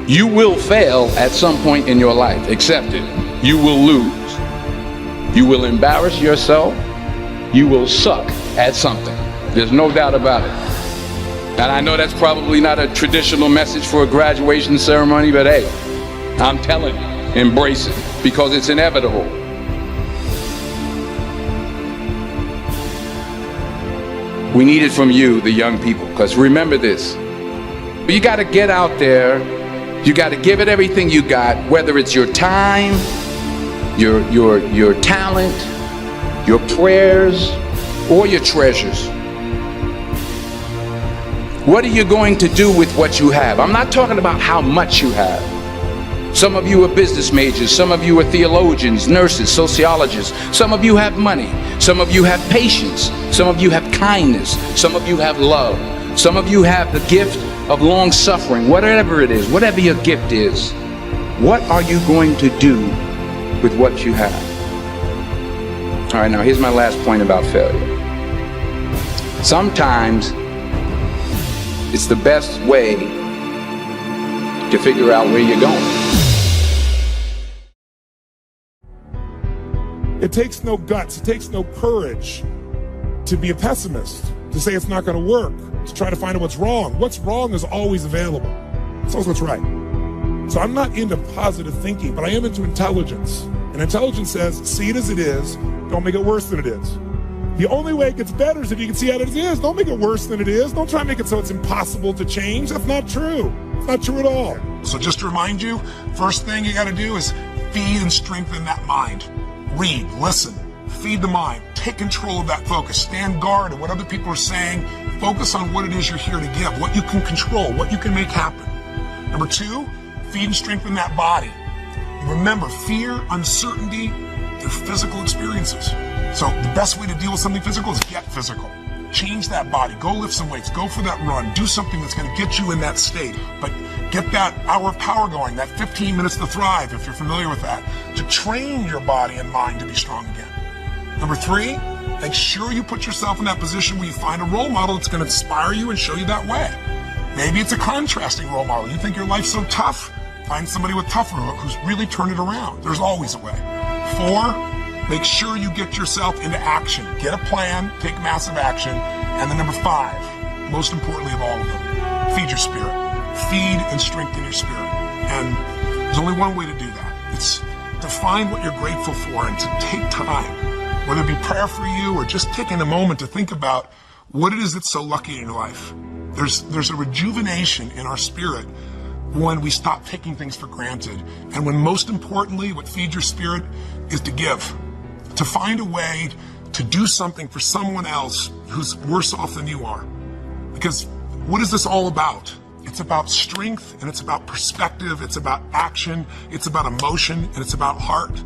You will fail at some point in your life. Accept it. You will lose. You will embarrass yourself. You will suck at something. There's no doubt about it. And I know that's probably not a traditional message for a graduation ceremony, but hey, I'm telling you, embrace it, because it's inevitable. We need it from you, the young people, because remember this. You got to get out there. You got to give it everything you got, whether it's your time, your talent, your prayers, or your treasures. What are you going to do with what you have? I'm not talking about how much you have. Some of you are business majors, some of you are theologians, nurses, sociologists, some of you have money, some of you have patience, some of you have kindness, some of you have love, some of you have the gift of long suffering. Whatever it is, whatever your gift is, what are you going to do with what you have? All right, now here's my last point about failure. Sometimes it's the best way to figure out where you're going. It takes no guts, it takes no courage to be a pessimist, to say it's not going to work, to try to find out what's wrong. What's wrong is always available. It's always what's right. So I'm not into positive thinking, but I am into intelligence. And intelligence says, see it as it is, don't make it worse than it is. The only way it gets better is if you can see it as it is. Don't make it worse than it is. Don't try to make it so it's impossible to change. That's not true. It's not true at all. So just to remind you, first thing you got to do is feed and strengthen that mind. Read, listen, feed the mind, take control of that focus, stand guard at what other people are saying, focus on what it is you're here to give, what you can control, what you can make happen. Number two, feed and strengthen that body. Remember, fear, uncertainty, they're physical experiences. So the best way to deal with something physical is get physical. Change that body, go lift some weights, go for that run, do something that's going to get you in that state. But get that hour of power going, that 15 minutes to thrive, if you're familiar with that, to train your body and mind to be strong again. Number three, make sure you put yourself in that position where you find a role model that's going to inspire you and show you that way. Maybe it's a contrasting role model. You think your life's so tough? Find somebody with tougher who's really turned it around. There's always a way. Four, make sure you get yourself into action. Get a plan, take massive action. And then number five, most importantly of all of them, feed your spirit. Feed and strengthen your spirit. And there's only one way to do that. It's to find what you're grateful for and to take time, whether it be prayer for you or just taking a moment to think about what it is that's so lucky in your life. There's a rejuvenation in our spirit when we stop taking things for granted. And when most importantly, what feeds your spirit is to give. To find a way to do something for someone else who's worse off than you are. Because what is this all about? It's about strength, and it's about perspective, it's about action, it's about emotion, and it's about heart.